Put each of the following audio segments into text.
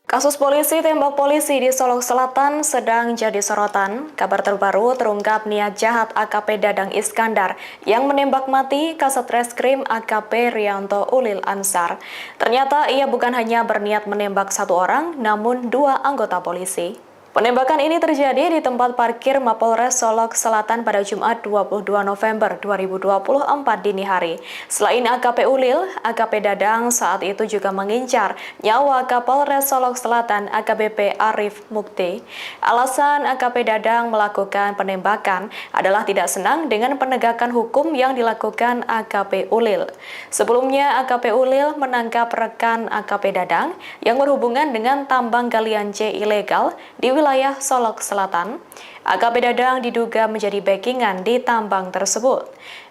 Kasus polisi tembak polisi di Solok Selatan sedang jadi sorotan. Kabar terbaru terungkap niat jahat AKP Dadang Iskandar yang menembak mati Kasat Reskrim AKP Rianto Ulil Ansar. Ternyata ia bukan hanya berniat menembak satu orang, namun dua anggota polisi. Penembakan ini terjadi di tempat parkir Mapolres Solok Selatan pada Jumat 22 November 2024 dini hari. Selain AKP Ulil, AKP Dadang saat itu juga mengincar nyawa Kapolres Solok Selatan AKBP Arif Mukti. Alasan AKP Dadang melakukan penembakan adalah tidak senang dengan penegakan hukum yang dilakukan AKP Ulil. Sebelumnya AKP Ulil menangkap rekan AKP Dadang yang berhubungan dengan tambang galian C ilegal di wilayah Solok Selatan. AKP Dadang diduga menjadi backingan di tambang tersebut.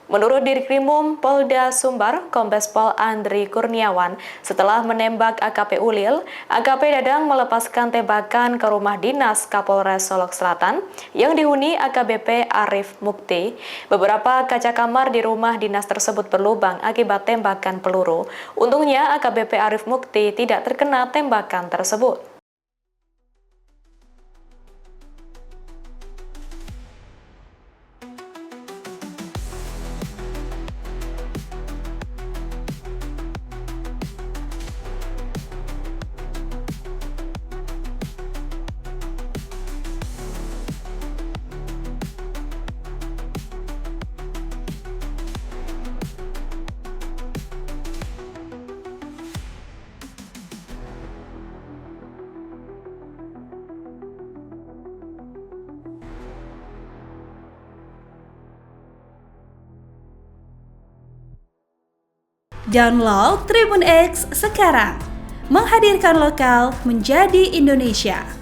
Menurut Dirkrimum Polda Sumbar, Kombes Pol Andri Kurniawan, setelah menembak AKP Ulil, AKP Dadang melepaskan tembakan ke rumah dinas Kapolres Solok Selatan yang dihuni AKBP Arif Mukti. Beberapa kaca kamar di rumah dinas tersebut berlubang akibat tembakan peluru. Untungnya AKBP Arif Mukti tidak terkena tembakan tersebut. Download Tribun X sekarang, menghadirkan lokal menjadi Indonesia.